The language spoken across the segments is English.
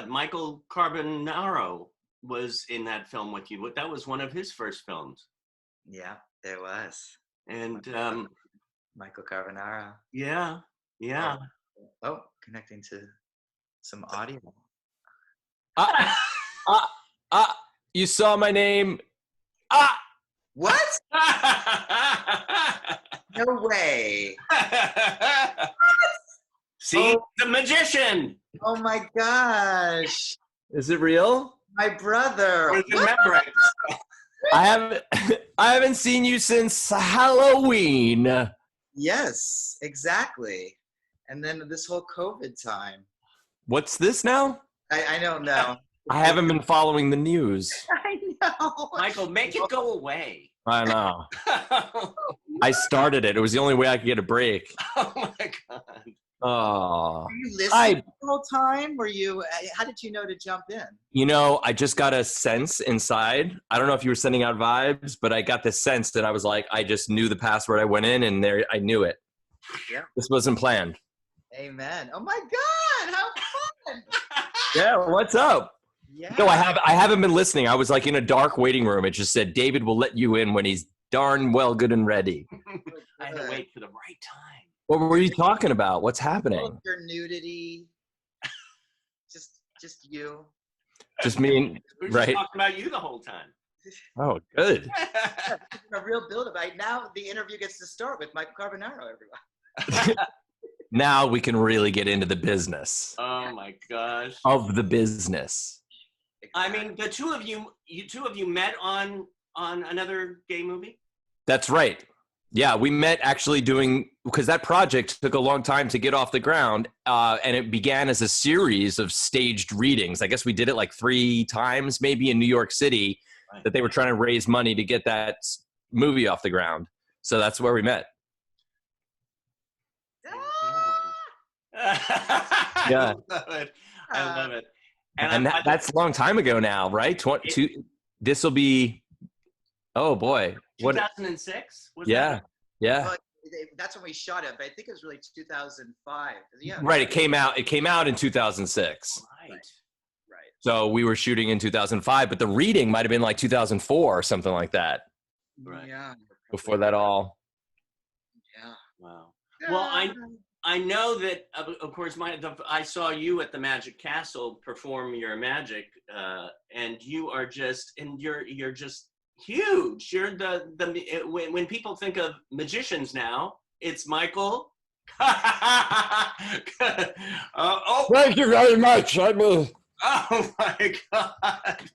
what, Michael Carbonaro was in that film with you. That was one of his first films. Yeah, there was. And Michael Carbonaro. yeah. Oh, connecting to some audio. You saw my name. What? No way. See, the magician. Oh my gosh. Is it real? My brother. Remember it. I haven't seen you since Halloween. Yes, exactly. And then this whole COVID time. What's this now? I don't know. I haven't been following the news. I know. Michael, make it go away. I know. I started it. It was the only way I could get a break. Oh my God. Oh. Were you listening the whole time? How did you know to jump in? You know, I just got a sense inside. I don't know if you were sending out vibes, but I got this sense that I was like, I just knew the password. I went in and there I knew it. Yeah. This wasn't planned. Amen. Oh my God, how fun. Yeah, what's up? Yeah. No, I haven't been listening. I was like in a dark waiting room. It just said, David will let you in when he's darn well good and ready. I had to wait for the right time. What were you talking about? What's happening? Your nudity. Just you. Just me, We were right? just talking about you the whole time. Oh, good. A real build-up. Now the interview gets to start with Michael Carbonaro, everyone. Now we can really get into the business. Oh my gosh. Of the business. I mean, the two of you met on another gay movie? That's right. Yeah, we met actually because that project took a long time to get off the ground, and it began as a series of staged readings. I guess we did it like 3 times, maybe in New York City, right, that they were trying to raise money to get that movie off the ground. So that's where we met. Yeah. I love it. And that's a long time ago now, right? This will be, oh boy. 2006? Yeah. Well, that's when we shot it, but I think it was really 2005. Yeah. Right. It came out in 2006. Right. So we were shooting in 2005, but the reading might have been like 2004 or something like that. Right. Yeah. Before that all. Yeah. Wow. Well, I know that, of course, I saw you at the Magic Castle perform your magic, and you're just huge. You're when people think of magicians now, it's Michael. Thank you very much. Oh my God!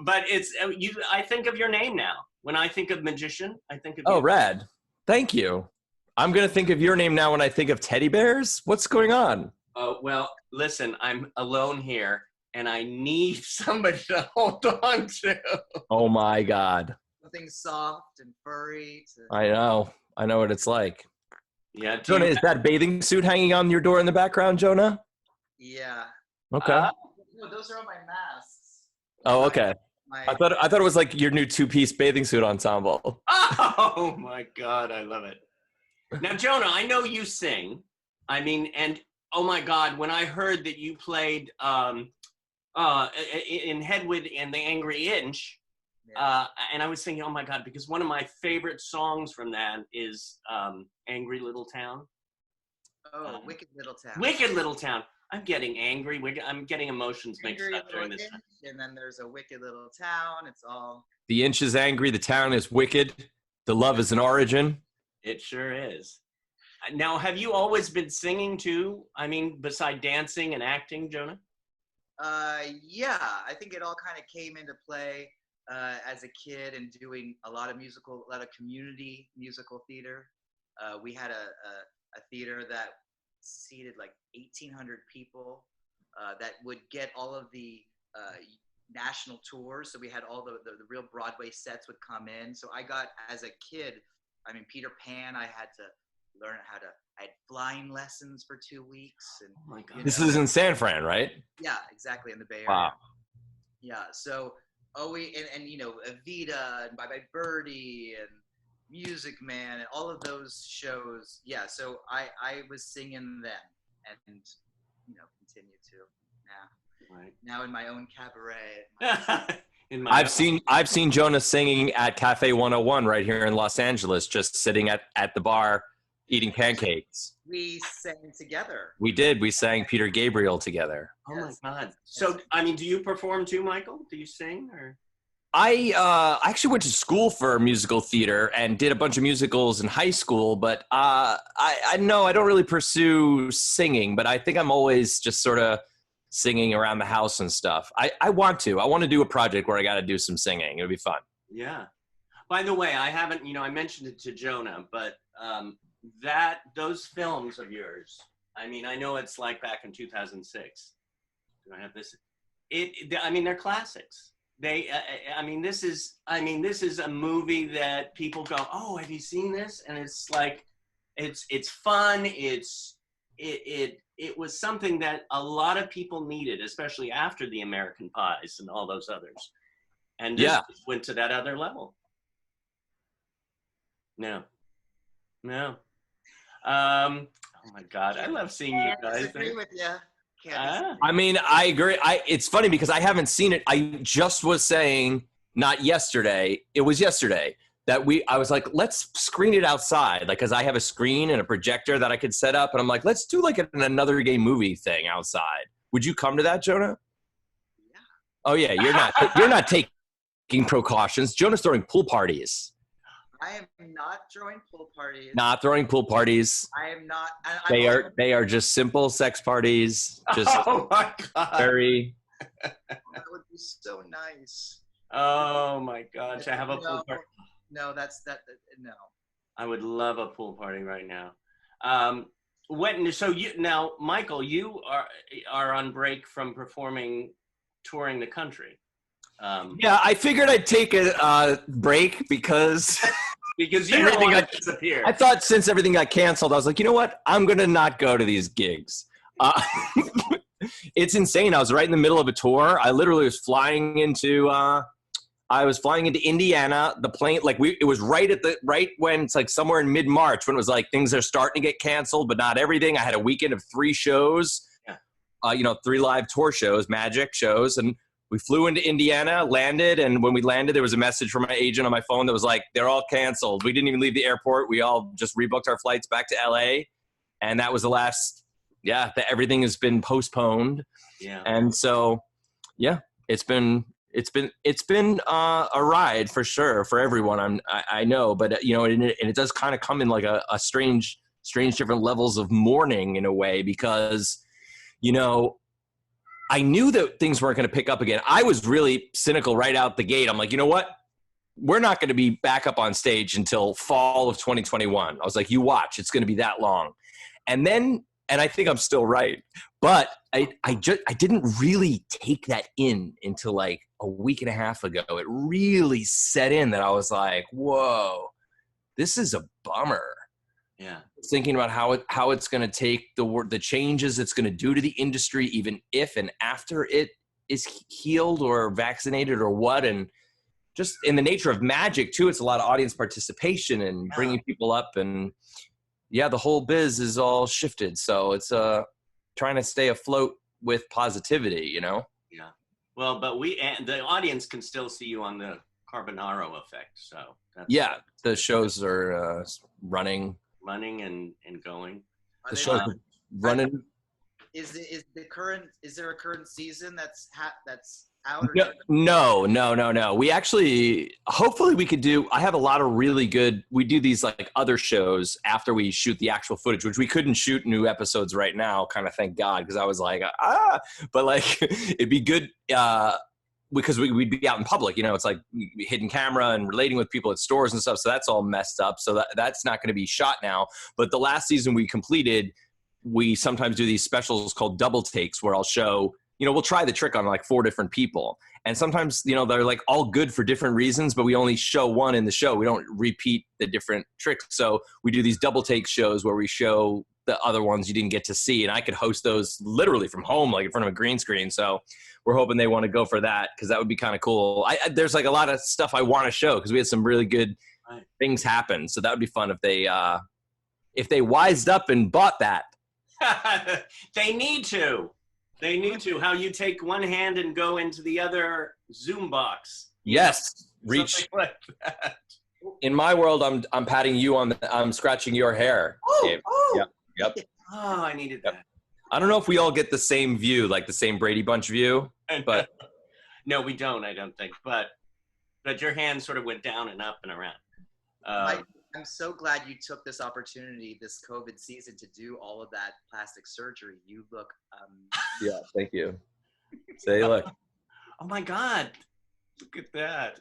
But it's you. I think of your name now. When I think of magician, I think of you. Oh, rad! Thank you. I'm gonna think of your name now when I think of teddy bears. What's going on? Oh well, listen. I'm alone here, and I need somebody to hold on to. Oh my God! Something soft and furry. I know what it's like. Yeah, Jonah, is that bathing suit hanging on your door in the background, Jonah? Yeah. Okay. No, those are all my masks. Oh, okay. I thought it was like your new 2-piece bathing suit ensemble. Oh my God, I love it. Now, Jonah, I know you sing. I mean, and oh my God, when I heard that you played in Hedwig and the Angry Inch, and I was thinking, oh my God, because one of my favorite songs from that is Angry Little Town. Oh, Wicked Little Town. Wicked Little Town. I'm getting angry. I'm getting emotions mixed up during this time. And then there's a Wicked Little Town. It's all... The inch is angry. The town is wicked. The love is an origin. It sure is. Now, have you always been singing too? I mean, beside dancing and acting, Jonah? Yeah, I think it all kind of came into play as a kid and doing a lot of community musical theater. We had a theater that seated like 1,800 people that would get all of the national tours. So we had all the real Broadway sets would come in. So I got, as a kid, I mean, Peter Pan, I had to learn I had flying lessons for 2 weeks. And, oh my God. This is in San Fran, right? Yeah, exactly, in the Bay Area. Wow. Yeah, so, and you know, Evita and Bye Bye Birdie and Music Man and all of those shows. Yeah, so I was singing then and, you know, continue to now. now in my own cabaret. I've seen Jonah singing at Cafe 101 right here in Los Angeles, just sitting at the bar eating pancakes. We sang together. We did. We sang Peter Gabriel together. Oh my God. So, I mean, do you perform too, Michael? Do you sing or? I actually went to school for musical theater and did a bunch of musicals in high school, but I know I don't really pursue singing, but I think I'm always just sort of singing around the house and stuff. I want to do a project where I got to do some singing. It would be fun. Yeah. By the way, I haven't, I mentioned it to Jonah, but those films of yours, I mean, I know it's like back in 2006. Do I have this? I mean, they're classics. This is a movie that people go, oh, have you seen this? And it's like, it's fun. It was something that a lot of people needed, especially after the American Pies and all those others. And this went to that other level. No. Oh my God, I love seeing you guys. I agree with you. I mean, I agree. It's funny because I haven't seen it. I just was saying, not yesterday. It was yesterday that I was like, let's screen it outside. Like, cause I have a screen and a projector that I could set up. And I'm like, let's do like an another gay movie thing outside. Would you come to that, Jonah? Yeah. Oh yeah. You're not taking precautions. Jonah's throwing pool parties. I am not throwing pool parties. Not throwing pool parties. I am not. They are just simple sex parties. Just oh my God. Very. That would be so nice. Oh my God. To have a pool party. No, no. I would love a pool party right now. Michael, you are on break from touring the country. Yeah, I figured I'd take a break because everything got disappeared. I thought since everything got canceled, I was like, you know what? I'm gonna not go to these gigs. It's insane. I was right in the middle of a tour. I literally was flying into Indiana. The plane, it was right when it's like somewhere in mid-March when it was like things are starting to get canceled, but not everything. I had a weekend of 3 shows, 3 live tour shows, magic shows, and we flew into Indiana, landed, and when we landed, there was a message from my agent on my phone that was like, they're all canceled. We didn't even leave the airport. We all just rebooked our flights back to LA, and that was the last. Everything has been postponed. Yeah, and so, it's been a ride for sure for everyone. I know, but and it does kind of come in like a strange different levels of mourning in a way because, I knew that things weren't going to pick up again. I was really cynical right out the gate. I'm like, you know what? We're not going to be back up on stage until fall of 2021. I was like, you watch, it's going to be that long. And I think I'm still right. But I didn't really take that in until like a week and a half ago. It really set in that I was like, whoa, this is a bummer. Yeah. Thinking about how it's going to take the changes it's going to do to the industry, even if and after it is healed or vaccinated or what. And just in the nature of magic too, it's a lot of audience participation and bringing people up, and the whole biz is all shifted. So it's trying to stay afloat with positivity, Yeah. Well, but the audience can still see you on the Carbonaro effect. So the shows are running and going. The shows are running. Is there a current season that's out? No. We actually, hopefully we could do, I have a lot of really good, we do these like other shows after we shoot the actual footage, which we couldn't shoot new episodes right now, kind of thank God, because I was like, but like, it'd be good, because we'd be out in public, it's like hidden camera and relating with people at stores and stuff. So that's all messed up. So that's not going to be shot now. But the last season we completed, we sometimes do these specials called double takes where I'll show, we'll try the trick on like 4 different people. And sometimes, they're like all good for different reasons, but we only show one in the show. We don't repeat the different tricks. So we do these double take shows where we show the other ones you didn't get to see. And I could host those literally from home, like in front of a green screen. So we're hoping they want to go for that because that would be kind of cool. There's like a lot of stuff I want to show because we had some really good things happen. So that would be fun if they wised up and bought that. They need to. They need to. How you take one hand and go into the other Zoom box. Yes. Reach. Something like that. In my world, I'm patting you I'm scratching your hair. Oh, oh. Yep. Oh, I needed that. I don't know if we all get the same view, like the same Brady Bunch view, but no, we don't. I don't think. But your hand sort of went down and up and around. I'm so glad you took this opportunity this COVID season to do all of that plastic surgery. You look yeah, thank you. Say, look. Oh my God, look at that.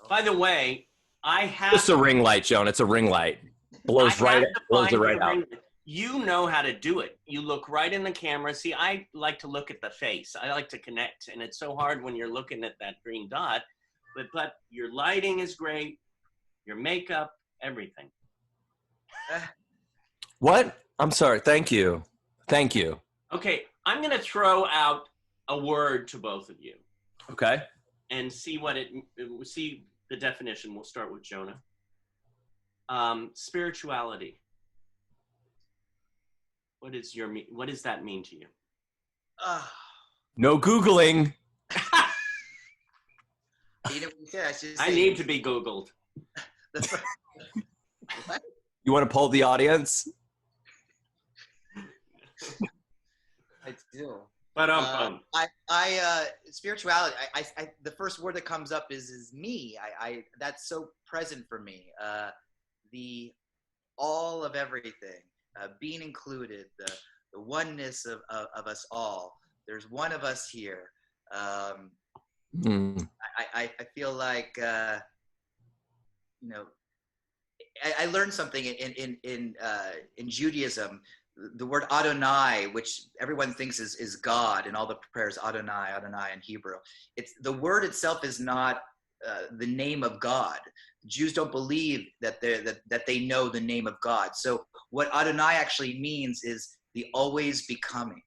By the way, I have It's a ring light, Joan. It's a ring light. Blows it right out. You know how to do it. You look right in the camera. See, I like to look at the face. I like to connect, and it's so hard when you're looking at that green dot. But your lighting is great. Your makeup, everything. What? I'm sorry. Thank you. Thank you. Okay, I'm gonna throw out a word to both of you. Okay. And see see the definition. We'll start with Jonah. Spirituality. What does that mean to you? No Googling. I need to be Googled. What? You want to poll the audience? I do. But spirituality. The first word that comes up is me. That's so present for me. The all of everything, being included, the oneness of us all. There's one of us here. I feel like I learned something in Judaism. The word Adonai, which everyone thinks is God, in all the prayers, Adonai, Adonai in Hebrew. The word itself is not the name of God. Jews don't believe that they know the name of God. So what Adonai actually means is the always becoming.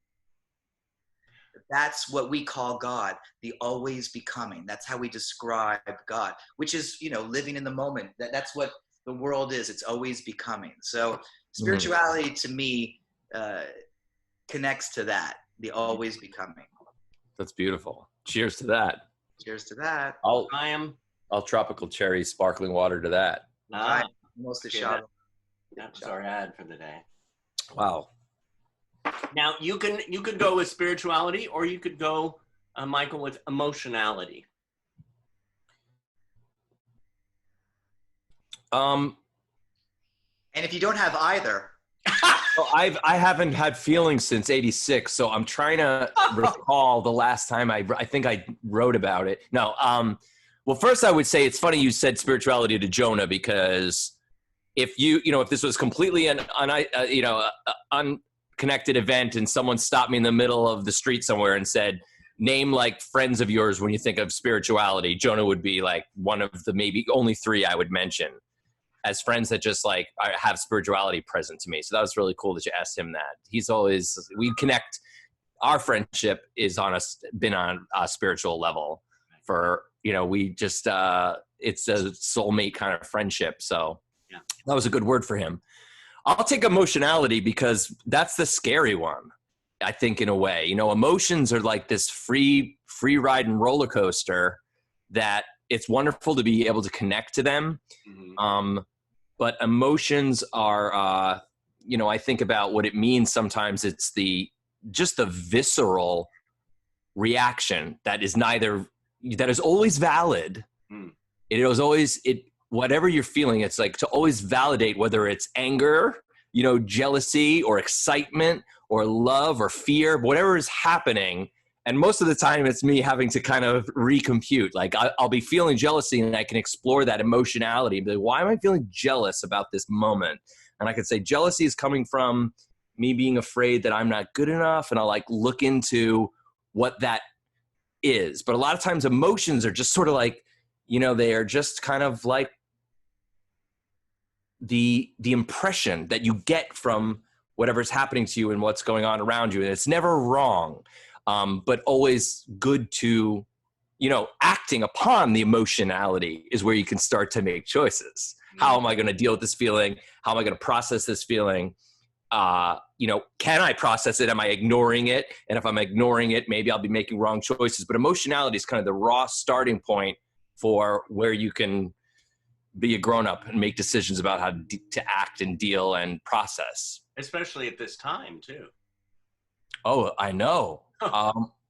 That's what we call God, the always becoming. That's how we describe God, which is, living in the moment. That's what the world is. It's always becoming. So spirituality to me connects to that, the always becoming. That's beautiful. Cheers to that. Cheers to that. I'll tropical cherry sparkling water to that. Almost a shot. That's our ad for the day. Wow. Now you could go with spirituality, or you could go, Michael, with emotionality. And if you don't have either, well, I haven't had feelings since '86, so I'm trying to recall the last time I think I wrote about it. No, well, first I would say it's funny you said spirituality to Jonah, because if if this was completely an unconnected event and someone stopped me in the middle of the street somewhere and said, name like friends of yours when you think of spirituality, Jonah would be like one of the maybe only three I would mention as friends that just like have spirituality present to me. So that was really cool that you asked him that. We connect. Our friendship is been on a spiritual level for, we just, it's a soulmate kind of friendship. So yeah, that was a good word for him. I'll take emotionality because that's the scary one, I think, in a way. Emotions are like this free ride and roller coaster that it's wonderful to be able to connect to them. Mm-hmm. But emotions are, I think about what it means sometimes. It's just the visceral reaction that is always valid. Mm. Whatever you're feeling, it's like to always validate whether it's anger, jealousy or excitement or love or fear, whatever is happening. And most of the time it's me having to kind of recompute. Like I'll be feeling jealousy and I can explore that emotionality and be like, why am I feeling jealous about this moment? And I could say jealousy is coming from me being afraid that I'm not good enough. And I'll like look into what that is. But a lot of times emotions are just sort of like, they are just kind of like the impression that you get from whatever's happening to you and what's going on around you. And it's never wrong, but always good to, acting upon the emotionality is where you can start to make choices. How am I going to deal with this feeling? How am I going to process this feeling? can I process it? Am I ignoring it? And if I'm ignoring it, maybe I'll be making wrong choices. But emotionality is kind of the raw starting point for where you can be a grown-up and make decisions about how to act and deal and process. Especially at this time, too. Oh, I know.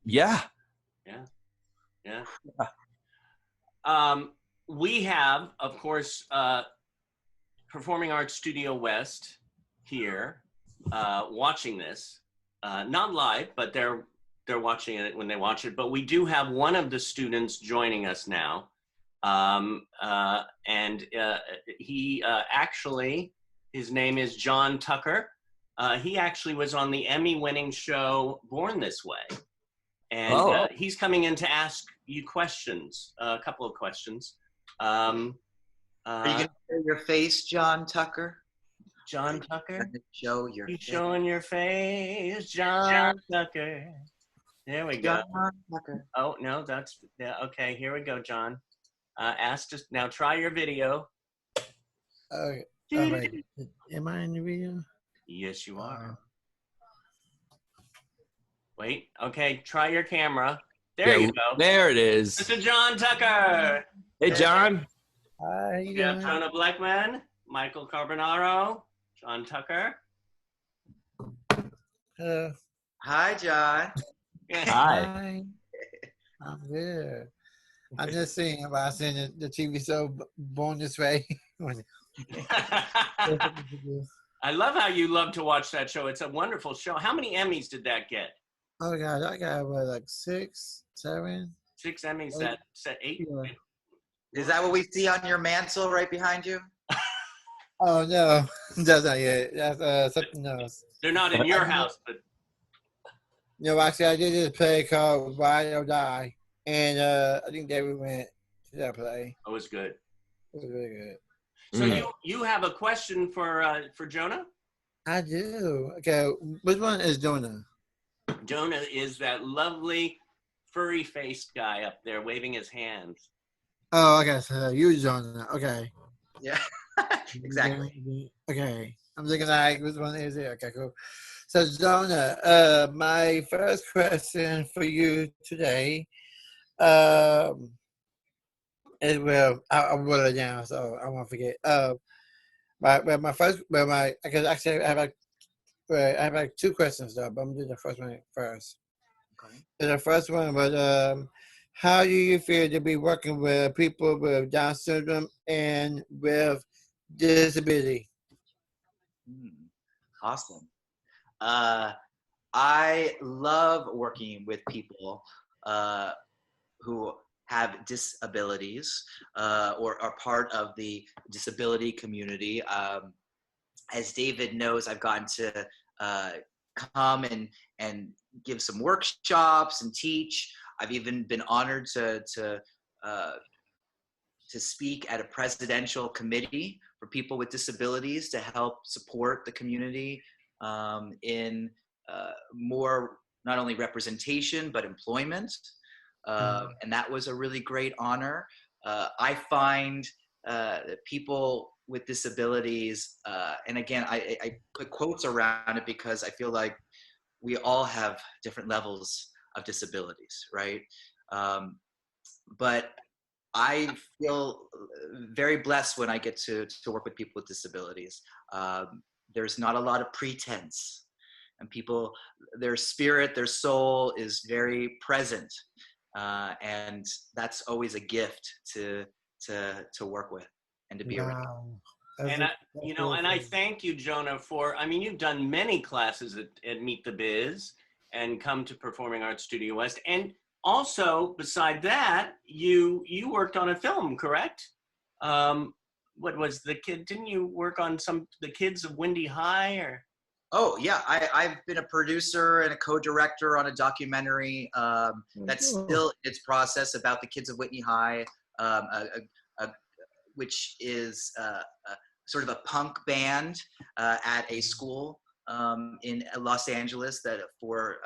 Yeah. Yeah. We have, of course, Performing Arts Studio West here watching this. Not live, but they're watching it when they watch it. But we do have one of the students joining us now. And he actually, his name is John Tucker. He actually was on the Emmy-winning show Born This Way. And he's coming in to ask you questions, a couple of questions. Are you going to show your face, John Tucker? John Tucker? Show your He's face. showing your face, John Tucker. There we go. John Tucker. Oh, no, okay, here we go, John. Ask us, now try your video. Okay. Right. Am I in the video? Yes, you are. Wait, okay, try your camera. There you go. There it is. Mr. John Tucker. Hey, John. Hi. We have Jonah Blechman, Michael Carbonaro, John Tucker. Hi, John. Hi. I'm good. I'm just seeing about seeing the TV show Born This Way. I love how you love to watch that show. It's a wonderful show. How many Emmys did that get? Oh God, I got what, like 6, 7? 6 Emmys. That 8. Yeah. Is that what we see on your mantle right behind you? Oh no, that's not yet. That's something else. They're not in your house, but Actually, I did this play called Ride or Die, and I think David went to that play. it was good. It was really good. So you have a question for Jonah? I do. Okay, which one is Jonah? Jonah is that lovely furry-faced guy up there waving his hands. Oh, okay. So you Jonah. Okay. Yeah, exactly. Okay. I'm thinking like, which one is it? Okay, cool. So Jonah, my first question for you today, is I wrote it down, so I won't forget. Actually I have like 2 questions though, but I'm doing the first one first. Okay. So the first one was, how do you feel to be working with people with Down syndrome and with disability? Awesome. I love working with people who have disabilities or are part of the disability community. As David knows, I've gotten to come and give some workshops and teach. I've even been honored to speak at a presidential committee for people with disabilities to help support the community in more not only representation but employment, and that was a really great honor. I find that people with disabilities, and again, I put quotes around it because I feel like we all have different levels of disabilities, right? But I feel very blessed when I get to work with people with disabilities. There's not a lot of pretense, and people, their spirit, their soul is very present, and that's always a gift to work with and to be around. And I thank you, Jonah, for, you've done many classes at Meet the Biz and come to Performing Arts Studio West. And also, beside that, you worked on a film, correct? What was the kid? Didn't you work on the kids of Windy High or? Oh yeah, I've been a producer and a co-director on a documentary that's still in its process about the kids of Whitney High, which is sort of a punk band at a school in Los Angeles that for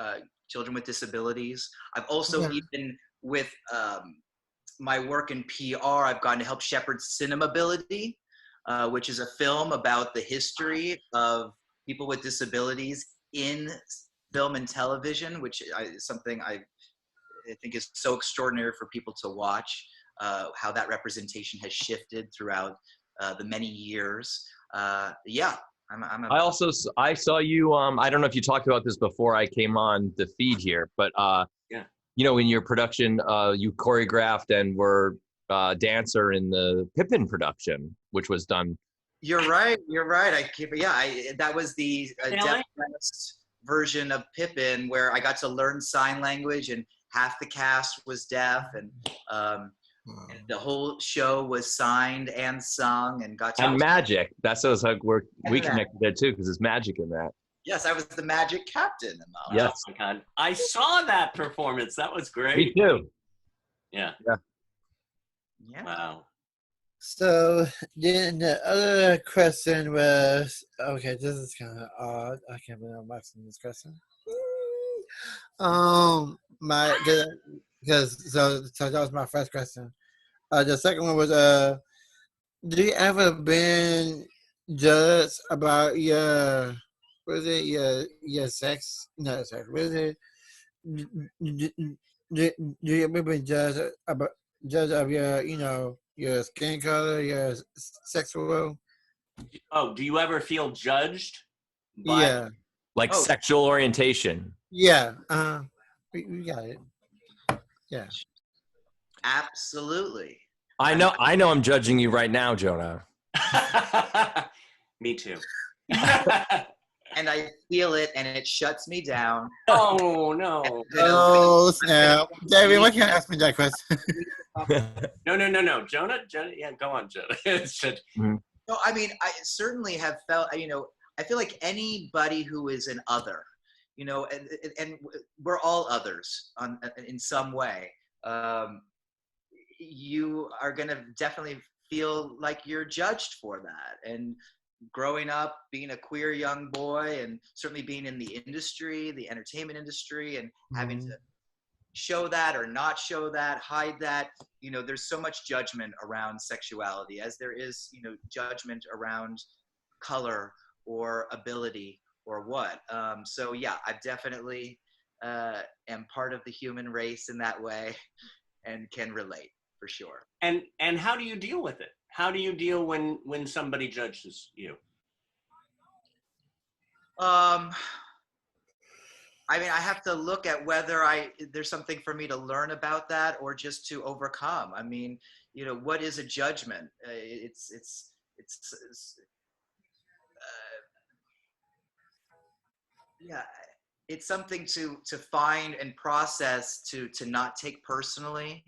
children with disabilities. I've also even with my work in PR, I've gotten to help shepherd Cinemability, which is a film about the history of people with disabilities in film and television, which is something I think is so extraordinary for people to watch, how that representation has shifted throughout the many years. Yeah, I saw you. I don't know if you talked about this before I came on the feed here, but Yeah. you know, in your production, you choreographed and were dancer in the Pippin production, which was done. You're right. That was the Really? deaf version of Pippin, where I got to learn sign language, and half the cast was deaf, and the whole show was signed and sung, and got to. And magic. That's what like we connected there too, because there's magic in that. Yes, I was the magic captain. Yes. Oh my God. I saw that performance. That was great. Me too. Yeah. Yeah. Wow. So then the other question was, okay, this is kind of odd. I can't believe I'm asking this question. So that was my first question. The second one was, do you ever been judged about your, what is it, your sex? No, sex. What is it? Do you ever been judged of your, your skin color, your sexual? Oh, do you ever feel judged? Yeah. Like sexual orientation. Yeah. We got it. Yeah. Absolutely. I know I'm judging you right now, Jonah. Me too. And I feel it, and it shuts me down. Oh, no. Oh, snap. David, why can't you ask me that question? No. Jonah, yeah, go on, Jonah. No, I mean, I certainly have felt, I feel like anybody who is an other, and we're all others in some way. You are going to definitely feel like you're judged for that. And growing up, being a queer young boy, and certainly being in the industry, the entertainment industry, and having to show that or not show that, hide that, there's so much judgment around sexuality, as there is, judgment around color or ability or what. So yeah, I definitely am part of the human race in that way, and can relate for sure. And how do you deal with it? How do you deal when somebody judges you? I mean, I have to look at whether there's something for me to learn about that, or just to overcome. I mean, what is a judgment? It's something to find and process, to not take personally,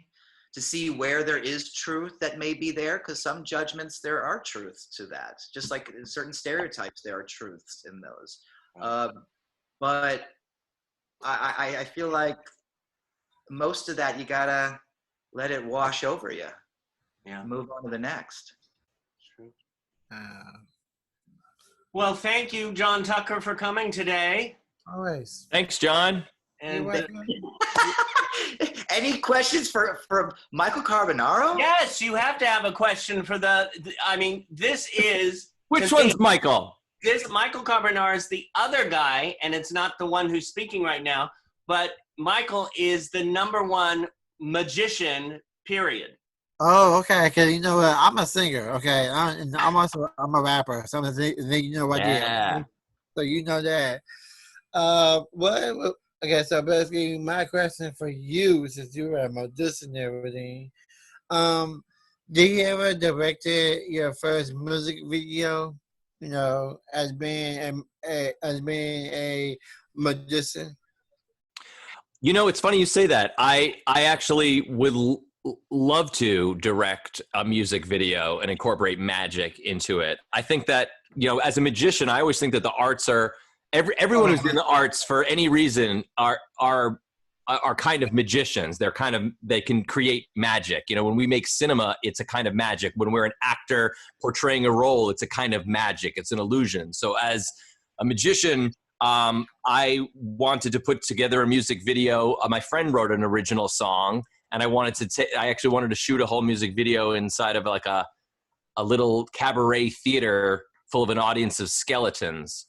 to see where there is truth that may be there, because some judgments, there are truths to that. Just like certain stereotypes, there are truths in those. But I feel like most of that, you gotta let it wash over you. Yeah. Move on to the next. True. Well, thank you, John Tucker, for coming today. Always. Thanks, John. And any questions for Michael Carbonaro? yes, you have to have a question for this is Which one's Michael? This Michael Carbonaro is the other guy, and it's not the one who's speaking right now, but Michael is the #1 magician, period. Oh, okay. Because you know what? I'm a singer. Okay, I'm also a rapper. So you know what? Yeah. So you know that. What? Okay. So basically, my question for you, since you were a musician and everything, did you ever directed your first music video? As being a magician. It's funny you say that. I actually would love to direct a music video and incorporate magic into it. I think that, as a magician, I always think that the arts are everyone who's in the arts for any reason are kind of magicians. They can create magic. When we make cinema, it's a kind of magic. When we're an actor portraying a role, it's a kind of magic. It's an illusion. So as a magician, I wanted to put together a music video. My friend wrote an original song, and I actually wanted to shoot a whole music video inside of like a little cabaret theater full of an audience of skeletons.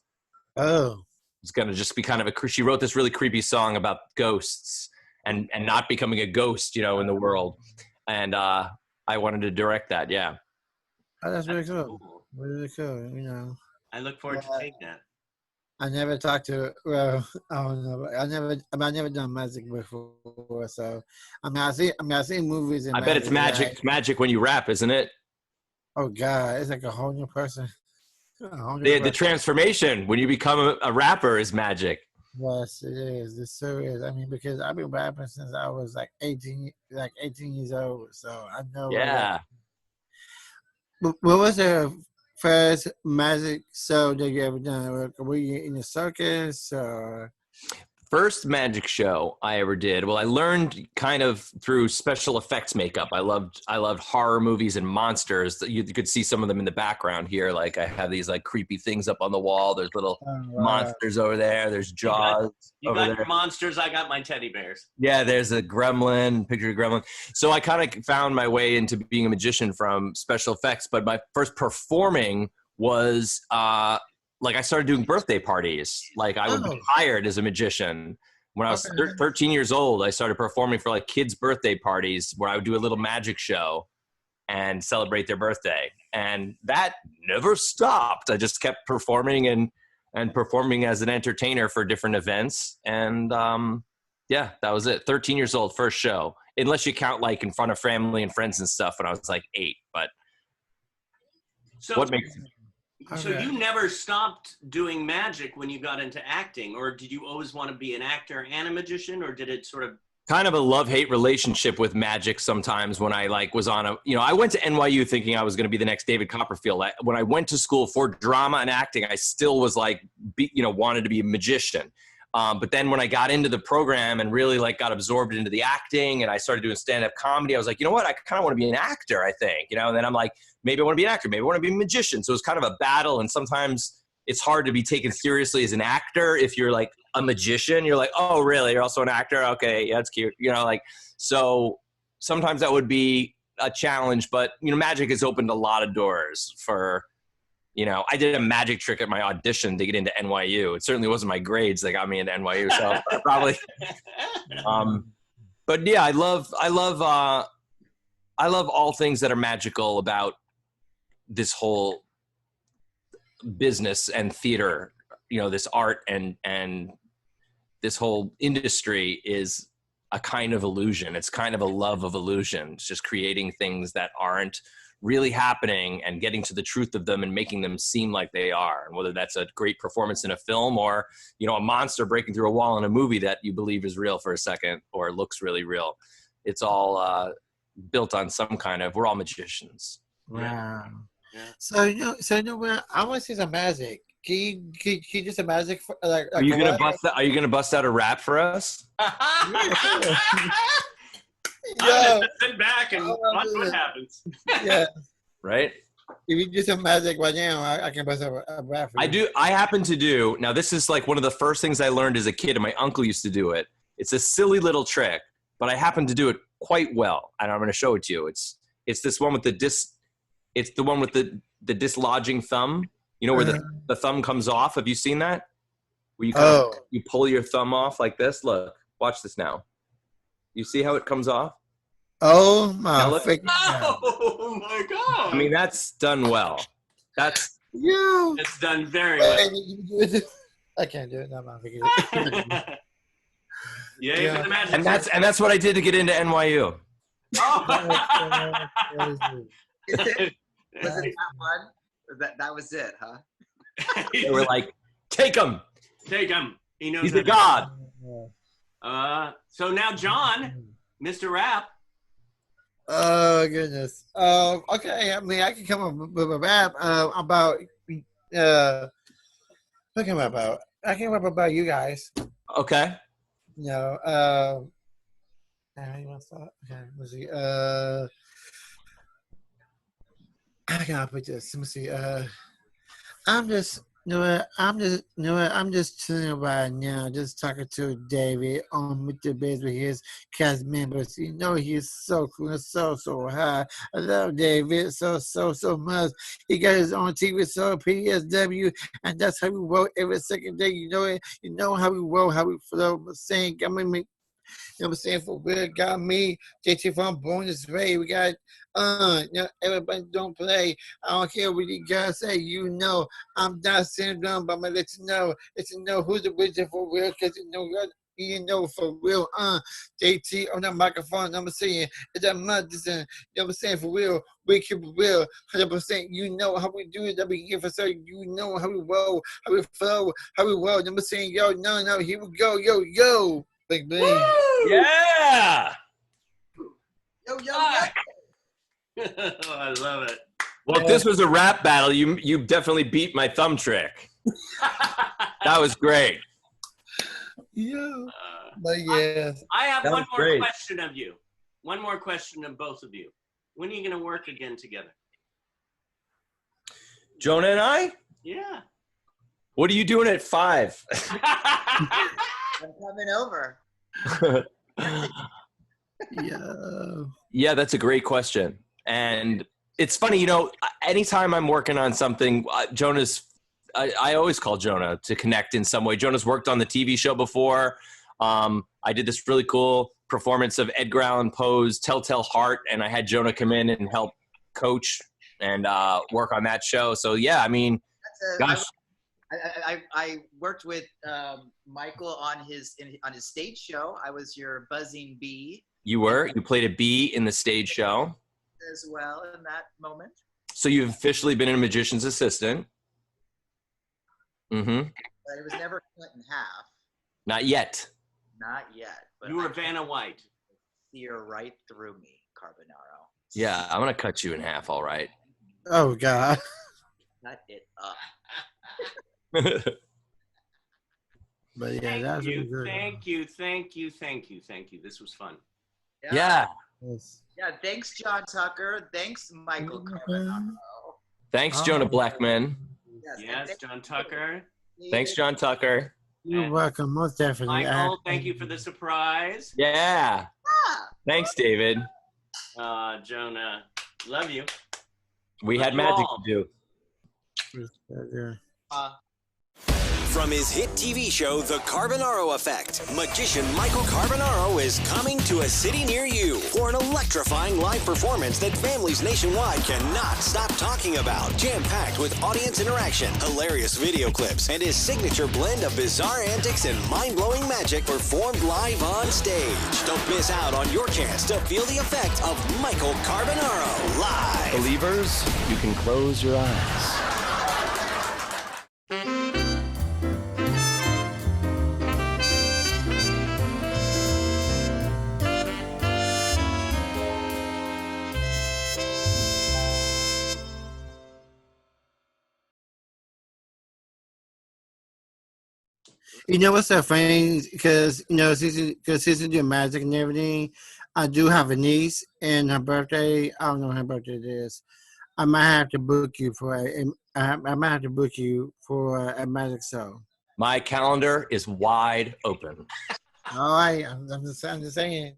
Oh. It's going to just be kind of she wrote this really creepy song about ghosts and not becoming a ghost, you know, in the world. And I wanted to direct that. Yeah. Oh, that's really cool. Really cool. You know, I look forward to seeing that. I never talked to. Well, I don't know. I never done magic before. So I seen movies and I bet it's magic. Right? It's magic when you rap, isn't it? Oh God, it's like a whole new person. The transformation when you become a rapper is magic. Yes, it is. It so is. I mean, because I've been rapping since I was like 18 years old. So I know. Yeah. What was the first magic show that you ever done? Were you in a circus or? First magic show I ever did. Well, I learned kind of through special effects makeup. I loved horror movies and monsters. You could see some of them in the background here. Like I have these like creepy things up on the wall. There's little monsters over there. There's Jaws. You got your monsters. I got my teddy bears. Yeah, there's a gremlin, picture of a gremlin. So I kind of found my way into being a magician from special effects. But my first performing was like I started doing birthday parties. Like I would be hired as a magician. When I was 13 years old, I started performing for like kids' birthday parties where I would do a little magic show and celebrate their birthday. And that never stopped. I just kept performing and performing as an entertainer for different events. And yeah, that was it. 13 years old, first show. Unless you count like in front of family and friends and stuff when I was like 8. But what makes it? So you never stopped doing magic when you got into acting, or did you always want to be an actor and a magician, or did it sort of kind of a love-hate relationship with magic sometimes when I like was on I went to NYU thinking I was going to be the next David Copperfield. When I went to school for drama and acting, I still was like, wanted to be a magician. But then when I got into the program and really like got absorbed into the acting and I started doing stand-up comedy, I was like, you know what? I kind of want to be an actor, I think, and then I'm like, maybe I want to be an actor. Maybe I want to be a magician. So it's kind of a battle. And sometimes it's hard to be taken seriously as an actor. If you're like a magician, you're like, oh, really? You're also an actor? Okay. Yeah, that's cute. So sometimes that would be a challenge, but magic has opened a lot of doors for, I did a magic trick at my audition to get into NYU. It certainly wasn't my grades that got me into NYU. So probably, but yeah, I love all things that are magical about this whole business and theater, this art and this whole industry is a kind of illusion. It's kind of a love of illusion. It's just creating things that aren't really happening and getting to the truth of them and making them seem like they are. And whether that's a great performance in a film or, a monster breaking through a wall in a movie that you believe is real for a second or looks really real. It's all built on some kind of, we're all magicians. Wow. Yeah. So I want to see some magic. Can you do some magic for, are you gonna bust out a rap for us? Yeah. Sit back and watch what happens. Yeah. Right? If you do some magic right now, I can bust out a rap for you. I happen to do. Now, this is like one of the first things I learned as a kid, and my uncle used to do it. It's a silly little trick, but I happen to do it quite well, and I'm going to show it to you. It's this one with it's the one with the dislodging thumb. Where the thumb comes off. Have you seen that? Where you pull your thumb off like this. Look, watch this now. You see how it comes off? Oh my! Oh my God! I mean, that's done well. That's It's done very well. I can't do it. No, yeah. The magic. And that's what I did to get into NYU. Oh. Was it that one? That was it, huh? They were like, take him. Take him. He knows he's a god. So now John, Mr. Rap. Oh goodness. Okay. I mean, I can come up with a rap about. What can I rap about? I can rap about you guys. Okay. You want to start? Okay. Let's see. How can I put this? Let me see. I'm just I'm just chilling right now, just talking to David on with the base with his cast members. He's so cool and so high. I love David so much. He got his own TV show, PSW, and that's how we roll every second day. You know it. You know how we roll, how we flow. Saying, what I'm saying? For real, got me. JT from Bonus Ray. We got, everybody don't play. I don't care what you guys say. I'm not saying dumb, but I'm going to let you know who's the wizard for real, because for real, JT on that microphone, I'm saying, it's a medicine, I'm saying, for real, we keep it real, 100%, how we do it, that we give for so, how we roll, how we flow, how we roll, I'm saying, no, here we go, yo, big bang. Yeah. Yo. Oh, I love it. Well, if this was a rap battle, you definitely beat my thumb trick. That was great. Yeah. But yeah. I have That one was more great. question of you. One more question of both of you. When are you going to work again together? Jonah and I? Yeah. What are you doing at 5? I'm coming over. Yeah. Yeah, that's a great question. And it's funny, anytime I'm working on something, I always call Jonah to connect in some way. Jonah's worked on the TV show before. I did this really cool performance of Edgar Allan Poe's Telltale Heart, and I had Jonah come in and help coach and work on that show. So, yeah, I mean, gosh. I worked with Michael on his stage show. I was your buzzing bee. You played a bee in the stage show. As well in that moment. So you've officially been a magician's assistant. Mm-hmm. But it was never cut in half. Not yet. Not yet. But You were Vanna White. See her right through me, Carbonaro. Yeah, I'm going to cut you in half, all right. Oh, God. Cut it up. But yeah, that's really good. Thank you. This was fun. Yeah. Yes. Yeah, thanks, John Tucker. Thanks, Michael Carbonaro. Thanks, Jonah Blechman. Yes, John Tucker. Thanks, John Tucker. You're welcome, most definitely. Michael, thank you for the surprise. Yeah. Thanks, David. Jonah, love you. We Love had you magic all. to do. From his hit TV show, The Carbonaro Effect, magician Michael Carbonaro is coming to a city near you for an electrifying live performance that families nationwide cannot stop talking about. Jam-packed with audience interaction, hilarious video clips, and his signature blend of bizarre antics and mind-blowing magic performed live on stage. Don't miss out on your chance to feel the effect of Michael Carbonaro live. Believers, you can close your eyes. You know what's so funny? Because since you do magic and everything, I do have a niece, and her birthday. I don't know when her birthday is. I might have to book you for a magic show. My calendar is wide open. All right, I'm just saying.